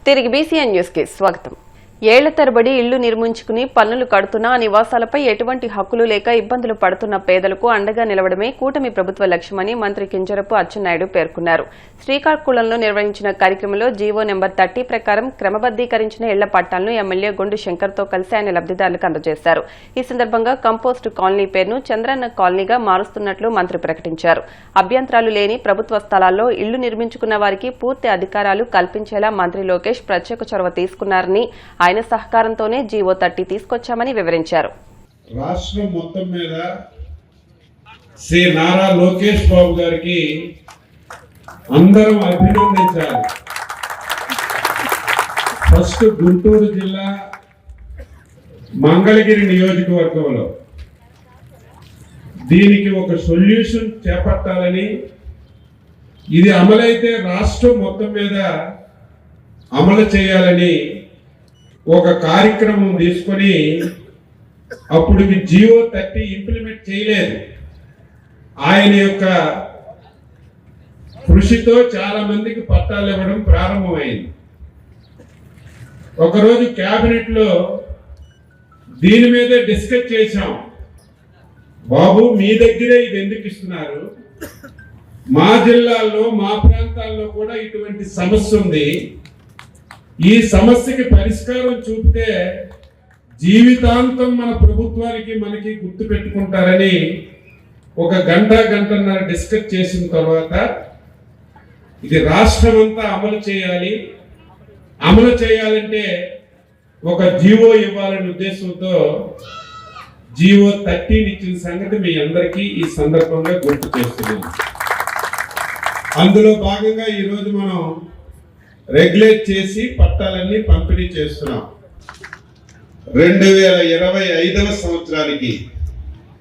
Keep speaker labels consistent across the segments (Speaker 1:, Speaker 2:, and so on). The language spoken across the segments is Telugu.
Speaker 1: తిరిగి బీసీఎన్ న్యూస్ కి స్వాగతం. ఏళ్ల తరబడి ఇళ్లు నిర్మించుకుని పన్నులు కడుతున్నా నివాసాలపై ఎటువంటి హక్కులు లేక ఇబ్బందులు పడుతున్న పేదలకు అండగా నిలవడమే కూటమి ప్రభుత్వ లక్ష్యమని మంత్రి కింజరపు అచ్చెన్నాయుడు పేర్కొన్నారు. శ్రీకాకుళంలో నిర్వహించిన కార్యక్రమంలో జీవో నెంబర్ 30 ప్రకారం క్రమబద్దీకరించిన ఇళ్ల పట్టాలను ఎమ్మెల్యే గొండు శంకర్తో కలిసి ఆయన లబ్దిదారులకు అందజేశారు. ఈ సందర్భంగా కంపోస్ట్ కాలనీ పేరును చంద్రన్న కాలనీగా మారుస్తున్నట్లు మంత్రి ప్రకటించారు. అభ్యంతరాలు లేని ప్రభుత్వ స్థలాల్లో ఇళ్లు నిర్మించుకున్న వారికి పూర్తి అధికారాలు కల్పించేలా మంత్రి లోకేష్ ప్రత్యేక చొరవ తీసుకున్నారని ఆయన సహకారంతోనే జీవో 30 తీసుకొచ్చామని వివరించారు.
Speaker 2: రాష్ట్రం మొత్తం మీద శ్రీ నారా లోకేష్ బాబు గారికి అందరం అభినందించాలి. ఫస్ట్ గుంటూరు జిల్లా మంగళగిరి నియోజకవర్గంలో దీనికి ఒక సొల్యూషన్ చేపట్టాలని, ఇది అమలైతే రాష్ట్రం మొత్తం మీద అమలు చేయాలని ఒక కార్యక్రమం తీసుకొని అప్పుడు జీవో 30 ఇంప్లిమెంట్ చేయలేదు. ఆయన యొక్క కృషితో చాలా మందికి పట్టాలు ఇవ్వడం ప్రారంభమైంది. ఒకరోజు క్యాబినెట్ లో దీని మీదే డిస్కస్ చేశాం. బాబు, మీ దగ్గరే ఇది ఎందుకు ఇస్తున్నారు? మా జిల్లాల్లో మా ప్రాంతాల్లో కూడా ఇటువంటి సమస్య ఉంది. ఈ సమస్యకి పరిష్కారం చూపితే జీవితాంతం మన ప్రభుత్వానికి మనకి గుర్తు పెట్టుకుంటారని ఒక గంటన్నర డిస్కస్ చేసిన తర్వాత ఇది రాష్ట్రం అంతా అమలు చేయాలి. అమలు చేయాలంటే ఒక జీవో ఇవ్వాలనే ఉద్దేశంతో జీవో 30 ఇచ్చిన సంగతి మీ అందరికీ ఈ సందర్భంగా గుర్తు చేస్తున్నాం. అందులో భాగంగా ఈరోజు మనం రెగ్యులేట్ చేసి పట్టాలన్నీ పంపిణీ చేస్తున్నాం. 2025వ సంవత్సరానికి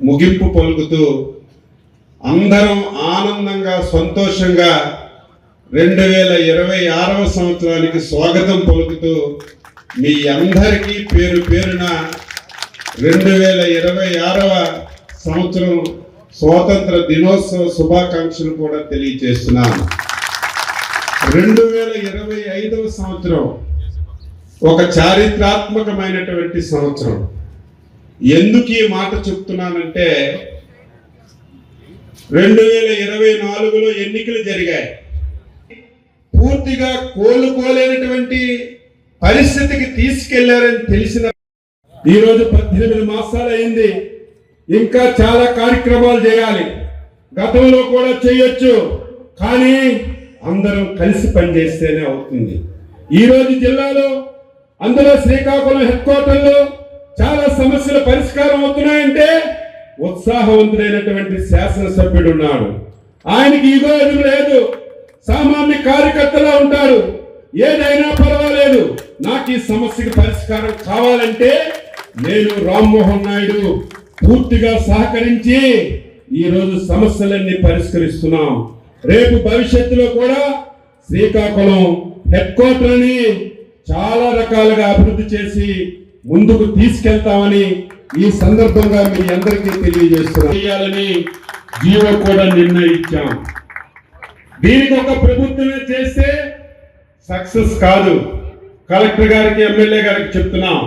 Speaker 2: ముగింపు పలుకుతూ అందరం ఆనందంగా సంతోషంగా 2026వ సంవత్సరానికి స్వాగతం పలుకుతూ మీ అందరికీ పేరు పేరున 2026వ సంవత్సరం స్వాతంత్ర దినోత్సవ శుభాకాంక్షలు కూడా తెలియజేస్తున్నాను. 2025వ సంవత్సరం ఒక చారిత్రాత్మకమైనటువంటి సంవత్సరం. ఎందుకు ఈ మాట చెప్తున్నానంటే 2024లో ఎన్నికలు జరిగాయి. పూర్తిగా కోలుకోలేనటువంటి పరిస్థితికి తీసుకెళ్లారని తెలిసిన ఈరోజు 18 మాసాలు అయింది. ఇంకా చాలా కార్యక్రమాలు చేయాలి. గతంలో కూడా చేయొచ్చు, కానీ అందరం కలిసి పనిచేస్తేనే అవుతుంది. ఈ రోజు జిల్లాలో అందులో శ్రీకాకుళం హెడ్ క్వార్టర్లో చాలా సమస్యలు పరిష్కారం అవుతున్నాయంటే ఉత్సాహవంతుడైనటువంటి శాసనసభ్యుడు ఉన్నాడు. ఆయనకి ఈగోయిజం లేదు, సామాన్య కార్యకర్తలా ఉంటాడు. ఏదైనా పర్వాలేదు, నాకు ఈ సమస్యకి పరిష్కారం కావాలంటే నేను రామ్మోహన్ నాయుడు పూర్తిగా సహకరించి ఈ రోజు సమస్యలన్నీ పరిష్కరిస్తున్నాం. రేపు భవిష్యత్తులో కూడా శ్రీకాకుళం హెడ్ క్వార్టర్ని చాలా రకాలుగా అభివృద్ధి చేసి ముందుకు తీసుకెళ్తామని ఈ సందర్భంగా మీ అందరికీ తెలియజేస్తున్నాం. జీవో కూడా నిర్ణయించాం. దీనికి ఒక ప్రభుత్వమే చేస్తే సక్సెస్ కాదు. కలెక్టర్ గారికి, ఎమ్మెల్యే గారికి చెప్తున్నాం.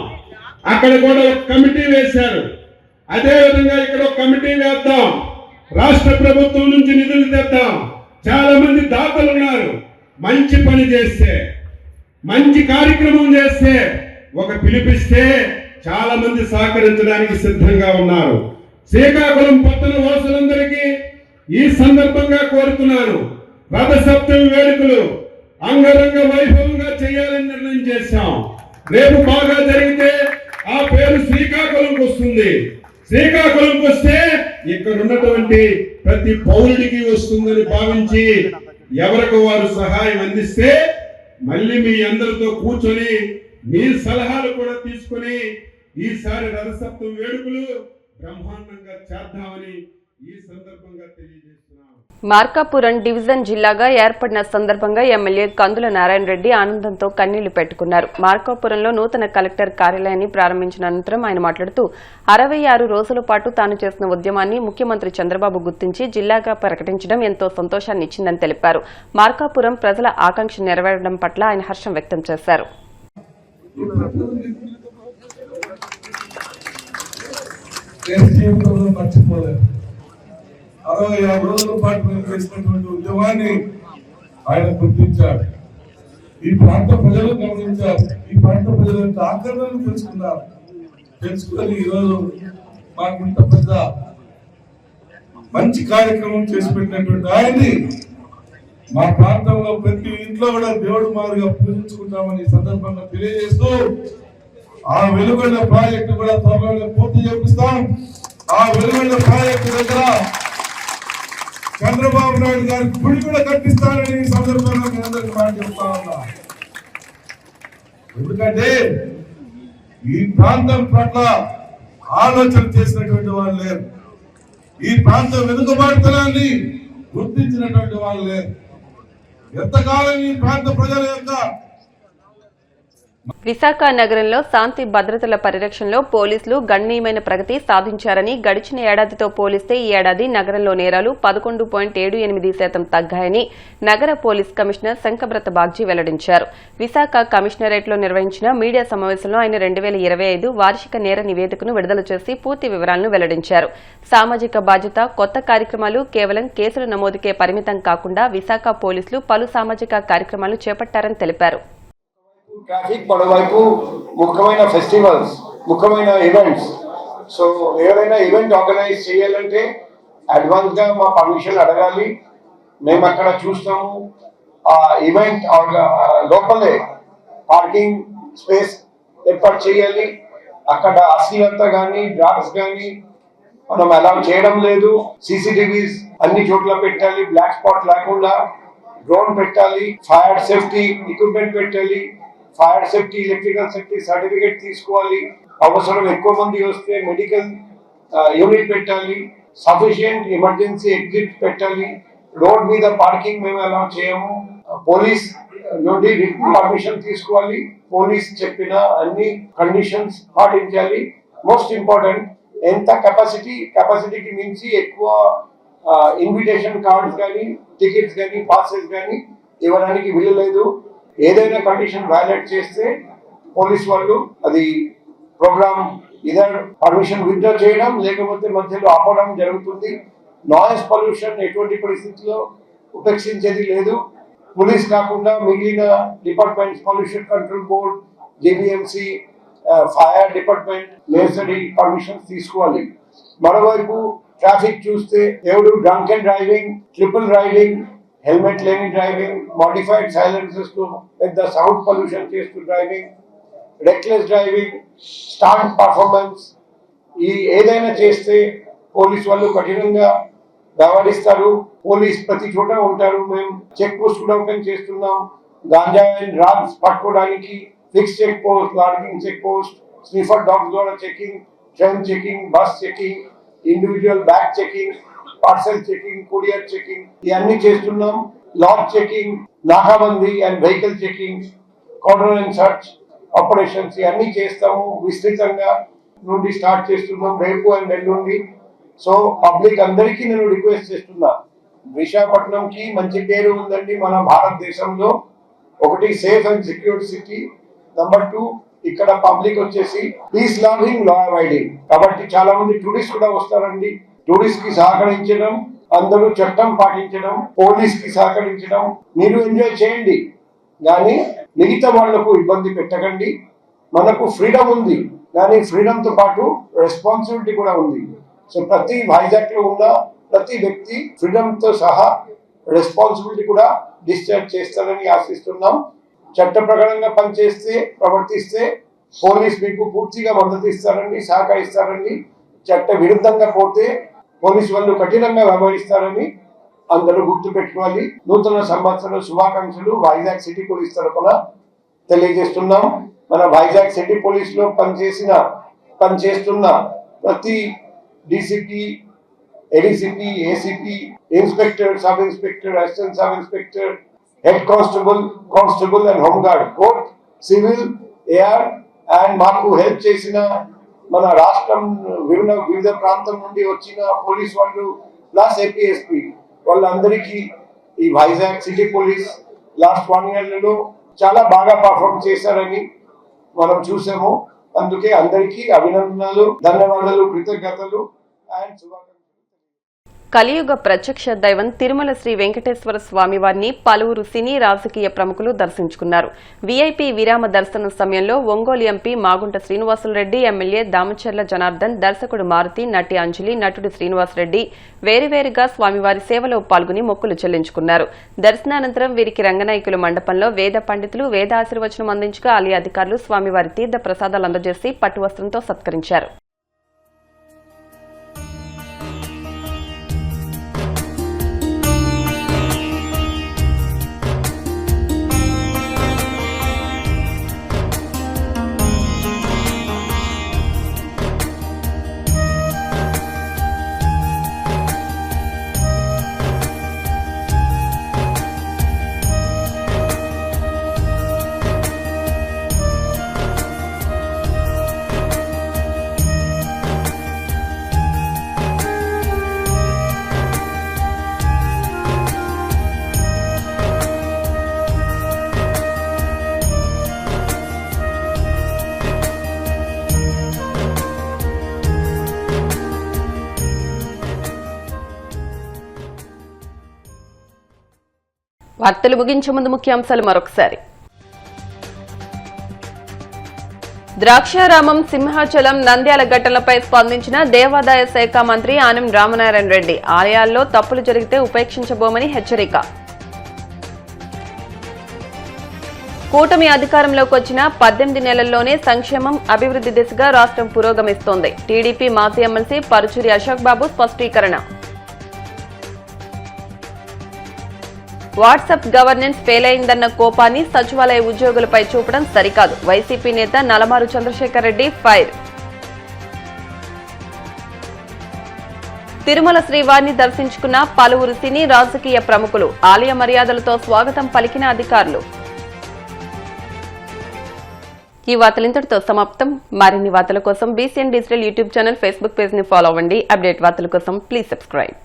Speaker 2: అక్కడ కూడా ఒక కమిటీ వేశారు. అదే విధంగా ఇక్కడ ఒక కమిటీ వేద్దాం. రాష్ట్ర ప్రభుత్వం నుంచి నిధులు తెద్దాం. చాలా మంది దాతలు ఉన్నారు. మంచి పని చేస్తే, మంచి కార్యక్రమం చేస్తే, ఒక పిలిపిస్తే చాలా మంది సహకరించడానికి సిద్ధంగా ఉన్నారు. శ్రీకాకుళం పట్టణ వాసులందరికీ ఈ సందర్భంగా కోరుతున్నాను, రథ సప్తమి వేడుకలు అంగరంగ వైభవంగా చేయాలని నిర్ణయం చేశాం. రేపు బాగా జరిగితే ఆ పేరు శ్రీకాకుళంకి వస్తుంది. శ్రీకాకుళంకి వస్తే ఇక్కడ ఉన్నటువంటి ప్రతి పౌరుడికి వస్తుందని భావించి ఎవరికి వారు సహాయం అందిస్తే మళ్ళీ మీ అందరితో కూర్చొని మీ సలహాలు కూడా తీసుకొని ఈసారి రథసప్తమి వేడుకలు బ్రహ్మాండంగా చేద్దామని ఈ సందర్భంగా తెలియజేస్తున్నాం.
Speaker 1: మార్కాపురం డివిజన్ జిల్లాగా ఏర్పడిన సందర్భంగా ఎమ్మెల్యే కందుల నారాయణ రెడ్డి ఆనందంతో కన్నీళ్లు పెట్టుకున్నారు. మార్కాపురంలో నూతన కలెక్టర్ కార్యాలయాన్ని ప్రారంభించిన అనంతరం ఆయన మాట్లాడుతూ 66 రోజుల పాటు తాను చేసిన ఉద్యమాన్ని ముఖ్యమంత్రి చంద్రబాబు గుర్తించి జిల్లాగా ప్రకటించడం ఎంతో సంతోషాన్ని ఇచ్చిందని తెలిపారు. మార్కాపురం ప్రజల ఆకాంక్ష నెరవేరడం పట్ల ఆయన హర్షం వ్యక్తం చేశారు.
Speaker 3: మర్చిపోలేదు 65 రోజుల పాటు మేము చేసినటువంటి ఉద్యమాన్ని ఆయన గుర్తించారు. ఈ ప్రాంత ప్రజలు గమనించారు. ఈ ప్రాంత ప్రజల యొక్క ఆక్రమణను తెలుసుకున్నారు. తెలుసుకొని ఈరోజు మాకు ఇంత పెద్ద మంచి కార్యక్రమం చేసి పెట్టినటువంటి ఆయన్ని మా ప్రాంతంలో ప్రతి ఇంట్లో కూడా దేవుడు మాదిరిగా పూజించుకుంటామని ఈ సందర్భంగా తెలియజేస్తూ ఆ వెలుగొండ ప్రాజెక్టు కూడా త్వరలో పూర్తి చేపిస్తాం. ఆ వెలుగొండ ప్రాజెక్టు దగ్గర చంద్రబాబు నాయుడు గారి గుడి కూడా కట్టిస్తారని ఈ సందర్భంగా మీ అందరికీ మాట చెప్తా ఉన్నా. ఎందుకంటే ఈ ప్రాంతం పట్ల ఆలోచన చేసినటువంటి వాళ్ళు లేరు. ఈ ప్రాంతం వెనుకబాటుతనాన్ని గుర్తించినటువంటి వాళ్ళు లేరు. ఎంతకాలం ఈ ప్రాంత ప్రజల యొక్క
Speaker 1: విశాఖ నగరంలో శాంతి భద్రతల పరిరక్షణలో పోలీసులు గణనీయమైన ప్రగతి సాధించారని, గడిచిన ఏడాదితో పోలిస్తే ఈ ఏడాది నగరంలో నేరాలు 11.78% తగ్గాయని నగర పోలీస్ కమిషనర్ శంకబ్రత బాగ్జీ వెల్లడించారు. విశాఖ కమిషనరేట్లో నిర్వహించిన మీడియా సమావేశంలో ఆయన 2025 వార్షిక నేర నివేదికను విడుదల చేసి పూర్తి వివరాలను వెల్లడించారు. సామాజిక బాధ్యత, కొత్త కార్యక్రమాలు కేవలం కేసుల నమోదుకే పరిమితం కాకుండా విశాఖ పోలీసులు పలు సామాజిక కార్యక్రమాలు చేపట్టారని తెలిపారు.
Speaker 4: ట్రాఫిక్ మరోవైపు ముఖ్యమైన ఫెస్టివల్స్, ముఖ్యమైన ఈవెంట్స్. సో ఏదైనా ఈవెంట్ ఆర్గనైజ్ చేయాలంటే అడ్వాన్స్ గా మా పర్మిషన్ అడగాలి. మేము అక్కడ చూస్తాము. ఆ ఈవెంట్ లోపలే పార్కింగ్ స్పేస్ ఏర్పాటు చేయాలి. అక్కడ అశ్లీలత కానీ డ్రగ్స్ కానీ మనం అలౌ చేయడం లేదు. CCTVs అన్ని చోట్ల పెట్టాలి, బ్లాక్ స్పాట్ లేకుండా. డ్రోన్ పెట్టాలి, ఫైర్ సేఫ్టీ ఎక్విప్మెంట్ పెట్టాలి, fire safety, electrical safety certificate తీసుకోవాలి. అవసరం ఎక్కువ మంది వస్తే మెడికల్ యూనిట్ పెట్టాలి, సఫిషియంట్ ఎమర్జెన్సీ ఎగ్జిట్ పెట్టాలి. రోడ్ మీద పార్కింగ్ మేము అలౌ చేయము. పోలీస్ నుండి రిటన్ పర్మిషన్ తీసుకోవాలి. పోలీస్ చెప్పిన అన్ని కండిషన్స్ పాటించాలి. మోస్ట్ ఇంపార్టెంట్ ఎంత కెపాసిటీకి మించి ఎక్కువ ఇన్విటేషన్ కార్డ్స్ కానీ, టికెట్స్ కానీ, పాసెస్ కానీ ఇవ్వడానికి వీలు లేదు. ఏదైనా కండిషన్ వైలేట్ చేస్తే పోలీస్ వాళ్ళు అది ప్రోగ్రామ్ ఇదర్ పర్మిషన్ విత్డ్రా చేయడం లేకపోతే మధ్యలో ఆపడం జరుగుతుంది. నాయిస్ పొల్యూషన్ ఎటువంటి పరిస్థితుల్లో ఉపేక్షించేది లేదు. పోలీస్ కాకుండా మిగిలిన departments, pollution control board, JBMC, fire department necessary permissions తీసుకోవాలి. మరోవైపు ట్రాఫిక్ చూస్తే ఎవడు drunk and driving, triple riding, helmet లేని డ్రైవింగ్, మోడిఫైడ్ సైలెన్సెస్ తో పెద్ద సౌండ్ పొల్యూషన్ చేస్తూ driving, reckless driving, stunt performance, ఈ ఏదైనా చేస్తే పోలీస్ వాళ్ళు కఠినంగా వ్యవహరిస్తారు. పోలీస్ ప్రతి చోట ఉంటారు. మేము చెక్ పోస్ట్ కూడా ఓపెన్ చేస్తున్నాం. గాంజా అండ్ డ్రగ్స్ పట్టుకోవడానికి ఫిక్స్ చెక్ పోస్ట్, లార్గింగ్ చెక్ పోస్ట్, స్నిఫర్ డాగ్స్ ద్వారా checking, train checking, bus checking, individual bag checking, parcel checking, courier checking ఇవన్నీ చేస్తున్నాం. లాక్ చెకింగ్, నాకాబందీ and vehicle checking, cordon and search operations ఇవన్నీ చేస్తాము. విస్తృతంగా నుండి స్టార్ట్ చేస్తున్నాం రేపు అండ్ ఎల్లుండి. సో పబ్లిక్ అందరికీ నేను రిక్వెస్ట్ చేస్తున్నా, విశాఖపట్నంకి మంచి పేరు ఉందండి మన భారతదేశంలో. ఒకటి safe and secure city, number 2 ఇక్కడ పబ్లిక్ వచ్చేసి పీస్ లవింగ్, లా అవాయిడింగ్. కాబట్టి చాలా మంది టూరిస్ట్ కూడా వస్తారండి. టూరిస్ట్ కి సహకరించడం, అందరూ చట్టం పాటించడం, పోలీస్ కి సహకరించడం, మీరు ఎంజాయ్ చేయండి కానీ మిగతా వాళ్లకు ఇబ్బంది పెట్టకండి. మనకు ఫ్రీడమ్ ఉంది కానీ ఫ్రీడమ్ తో పాటు రెస్పాన్సిబిలిటీ కూడా ఉంది. సో ప్రతి వైజాగ్ లో ఉన్న ప్రతి వ్యక్తి ఫ్రీడమ్ తో సహా రెస్పాన్సిబిలిటీ కూడా డిశ్చార్జ్ చేస్తారని ఆశిస్తున్నాం. చట్ట ప్రకారంగా పనిచేస్తే, ప్రవర్తిస్తే పోలీస్ మీకు పూర్తిగా మద్దతు ఇస్తారండి, సహకరిస్తారండి. చట్ట విరుద్ధంగా పోతే పోలీసు వాళ్ళు కఠినంగా వ్యవహరిస్తారని అందరూ గుర్తు పెట్టుకోవాలి. నూతన సంవత్సర శుభాకాంక్షలు వైజాగ్ సిటీ పోలీస్ తరఫున తెలియజేస్తున్నాం. మన వైజాగ్ సిటీ పోలీస్ లో పనిచేస్తున్న ప్రతి DCP, ADCP, ACP, Inspector, Sub-Inspector, Assistant Sub-Inspector, Head Constable and Home Guard, both civil, AR and మాకు హెల్ప్ చేసిన మన రాష్ట్రం వివిధ ప్రాంతం నుండి వచ్చిన పోలీస్ వాళ్ళు ప్లస్ APSP వాళ్ళందరికీ ఈ Vizag city police last 1 year చాలా బాగా పర్ఫార్మ్ చేశారని మనం చూసాము. అందుకే అందరికీ అభినందనలు, ధన్యవాదాలు, కృతజ్ఞతలు అండ్ శుభాకాంక్షలు.
Speaker 1: కలియుగ ప్రత్యక్ష దైవం తిరుమల శ్రీ వెంకటేశ్వర స్వామి వారిని పలువురు సినీ రాజకీయ ప్రముఖులు దర్శించుకున్నారు. వీఐపీ విరామ దర్శన సమయంలో ఒంగోలు ఎంపీ మాగుంట శ్రీనివాసులరెడ్డి, ఎమ్మెల్యే దామచర్ల జనార్దన్, దర్శకుడు మారుతి, నటి అంజలి, నటుడు శ్రీనివాసరెడ్డి వేరువేరుగా స్వామివారి సేవలో పాల్గొని మొక్కులు చెల్లించుకున్నారు. దర్శనానంతరం వీరికి రంగనాయకుల మండపంలో వేద పండితులు వేద ఆశీర్వచనం అందించగా ఆలయ అధికారులు స్వామివారి తీర్థ ప్రసాదాలు అందజేసి పట్టువస్త్రంతో సత్కరించారు. వార్తలు ముగించే ముందు ముఖ్యాంశాలు మరొకసారి. ద్రాక్షారామం, సింహాచలం, నంద్యాల ఘటనలపై స్పందించిన దేవాదాయ శాఖ మంత్రి ఆనం రామనారాయణ రెడ్డి. ఆలయాల్లో తప్పులు జరిగితే ఉపేక్షించబోమని హెచ్చరిక. కూటమి అధికారంలోకి వచ్చిన 18 నెలల్లోనే సంక్షేమం, అభివృద్ధి దిశగా రాష్ట్రం పురోగమిస్తోంది. టీడీపీ మాజీ ఎమ్మెల్సీ పరుచూరి అశోక్ బాబు స్పష్టీకరణ. వాట్సాప్ గవర్నెన్స్ ఫెయిల్ అయిందన్న కోపాన్ని సచివాలయ ఉద్యోగులపై చూపడం సరికాదు. వైసీపీ నేత నలమారు చంద్రశేఖర్ రెడ్డి ఫైర్. తిరుమల శ్రీవారిని దర్శించుకున్న పలువురు సినీ రాజకీయ ప్రముఖులు. ఆలయ మర్యాదలతో స్వాగతం పలికిన అధికారులు. ఈ వార్తలు ఇంతటితో సమాప్తం. మరిన్ని వార్తల కోసం BCN digital YouTube channel, Facebook page ని ఫాలో అవ్వండి. అప్డేట్ వార్తల కోసం ప్లీజ్ సబ్స్క్రైబ్.